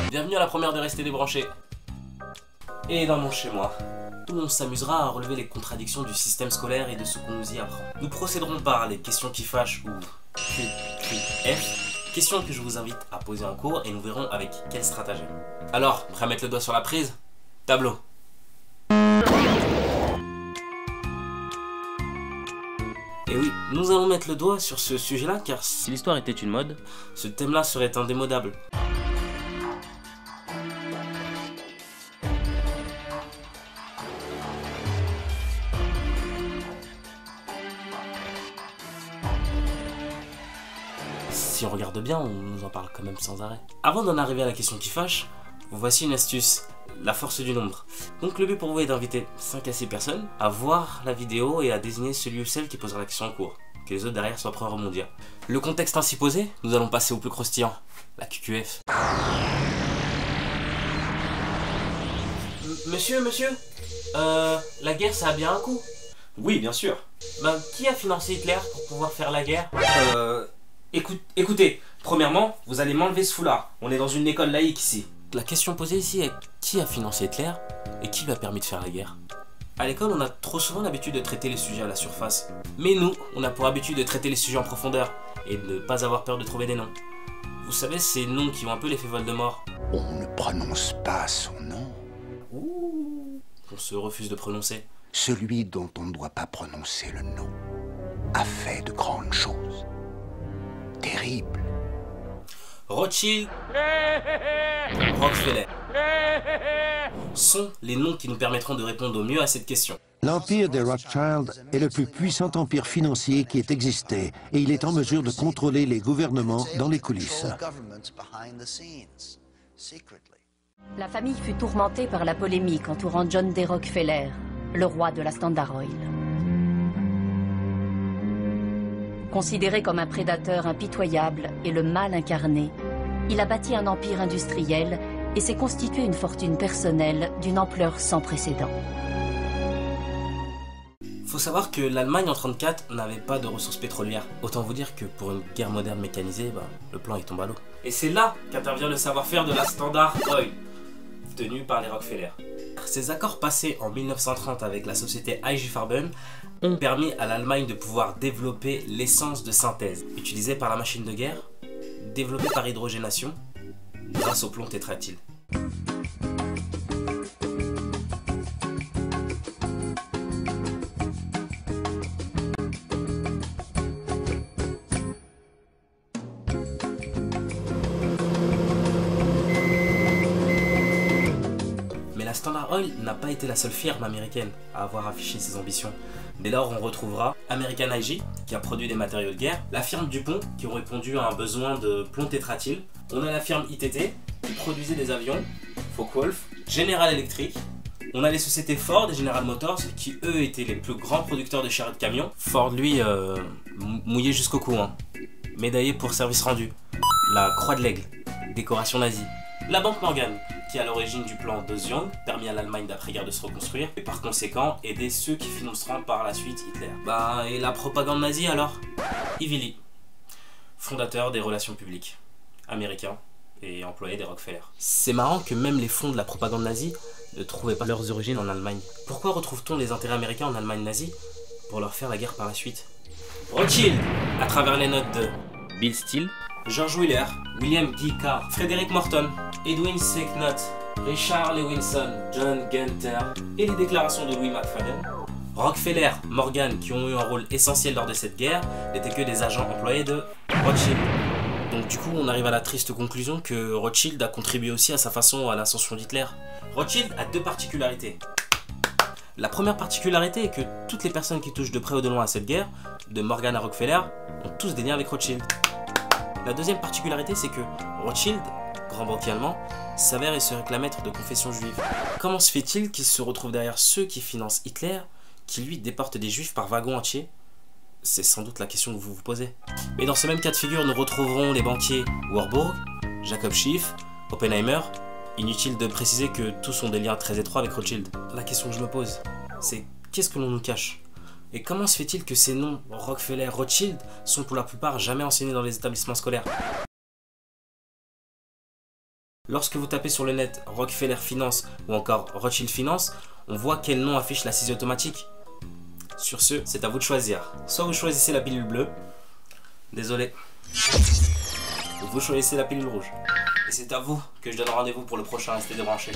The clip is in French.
Bienvenue à la première de Rester débranché. Et dans mon chez-moi, où on s'amusera à relever les contradictions du système scolaire et de ce qu'on nous y apprend. Nous procéderons par les questions qui fâchent ou F, questions que je vous invite à poser en cours et nous verrons avec quel stratagème. Alors, prêt à mettre le doigt sur la prise? Tableau. Et oui, nous allons mettre le doigt sur ce sujet-là car si l'histoire était une mode, ce thème-là serait indémodable. Si on regarde bien, on nous en parle quand même sans arrêt. Avant d'en arriver à la question qui fâche, voici une astuce, la force du nombre. Donc le but pour vous est d'inviter 5 à 6 personnes à voir la vidéo et à désigner celui ou celle qui posera la question en cours. Que les autres derrière soient prêts à rebondir. Le contexte ainsi posé, nous allons passer au plus croustillant, la QQF. Monsieur, la guerre ça a bien un coût? Oui, bien sûr. Ben, qui a financé Hitler pour pouvoir faire la guerre? Écoutez, premièrement, vous allez m'enlever ce foulard. On est dans une école laïque ici. La question posée ici est qui a financé Hitler et qui lui a permis de faire la guerre? À l'école, on a trop souvent l'habitude de traiter les sujets à la surface. Mais nous, on a pour habitude de traiter les sujets en profondeur et de ne pas avoir peur de trouver des noms. Vous savez, ces noms qui ont un peu l'effet Voldemort. On ne prononce pas son nom. Ouh, on se refuse de prononcer. Celui dont on ne doit pas prononcer le nom a fait de grandes choses. Terribles. Rothschild, Rockefeller sont les noms qui nous permettront de répondre au mieux à cette question. L'empire des Rothschild est le plus puissant empire financier qui ait existé et il est en mesure de contrôler les gouvernements dans les coulisses. La famille fut tourmentée par la polémique entourant John D. Rockefeller, le roi de la Standard Oil. Considéré comme un prédateur impitoyable et le mal incarné, il a bâti un empire industriel et s'est constitué une fortune personnelle d'une ampleur sans précédent. Faut savoir que l'Allemagne en 1934 n'avait pas de ressources pétrolières. Autant vous dire que pour une guerre moderne mécanisée, le plan est tombé à l'eau. Et c'est là qu'intervient le savoir-faire de la Standard Oil, tenu par les Rockefeller. Ces accords passés en 1930 avec la société IG Farben ont permis à l'Allemagne de pouvoir développer l'essence de synthèse, utilisée par la machine de guerre, développée par hydrogénation, grâce au plomb tétraéthyle. La Standard Oil n'a pas été la seule firme américaine à avoir affiché ses ambitions. Dès lors, on retrouvera American IG, qui a produit des matériaux de guerre, la firme Dupont, qui ont répondu à un besoin de plomb tétraéthyle. On a la firme ITT, qui produisait des avions, Focke-Wulf, General Electric. On a les sociétés Ford et General Motors, qui eux étaient les plus grands producteurs de charrettes de camions. Ford, lui, mouillé jusqu'au cou, médaillé pour service rendu. La Croix de l'Aigle, décoration nazie. La Banque Morgan, qui est à l'origine du plan de Zion, permis à l'Allemagne d'après-guerre de se reconstruire, et par conséquent aider ceux qui financeront par la suite Hitler. Et la propagande nazie alors? Ivy, fondateur des relations publiques, américain et employé des Rockefeller. C'est marrant que même les fonds de la propagande nazie ne trouvaient pas leurs origines en Allemagne. Pourquoi retrouve-t-on les intérêts américains en Allemagne nazie? Pour leur faire la guerre par la suite. Rothschild, à travers les notes de Bill Steele, George Wheeler, William Guy Carr, Frederick Morton, Edwin C. Knott, Richard Lewinson, John Gunther et les déclarations de Louis McFadden, Rockefeller, Morgan, qui ont eu un rôle essentiel lors de cette guerre, n'étaient que des agents employés de Rothschild. Donc du coup, on arrive à la triste conclusion que Rothschild a contribué aussi à sa façon à l'ascension d'Hitler. Rothschild a deux particularités. La première particularité est que toutes les personnes qui touchent de près ou de loin à cette guerre, de Morgan à Rockefeller, ont tous des liens avec Rothschild. La deuxième particularité, c'est que Rothschild, grand banquier allemand, s'avère et serait la maître de confession juive. Comment se fait-il qu'il se retrouve derrière ceux qui financent Hitler, qui lui déportent des juifs par wagon entier? C'est sans doute la question que vous vous posez. Mais dans ce même cas de figure, nous retrouverons les banquiers Warburg, Jacob Schiff, Oppenheimer. Inutile de préciser que tous ont des liens très étroits avec Rothschild. La question que je me pose, c'est qu'est-ce que l'on nous cache? Et comment se fait-il que ces noms, Rockefeller, Rothschild, sont pour la plupart jamais enseignés dans les établissements scolaires? Lorsque vous tapez sur le net Rockefeller Finance ou encore Rothschild Finance, on voit quel nom affiche la saisie automatique. Sur ce, c'est à vous de choisir. Soit vous choisissez la pilule bleue, désolé, ou vous choisissez la pilule rouge. Et c'est à vous que je donne rendez-vous pour le prochain Restez débranchés.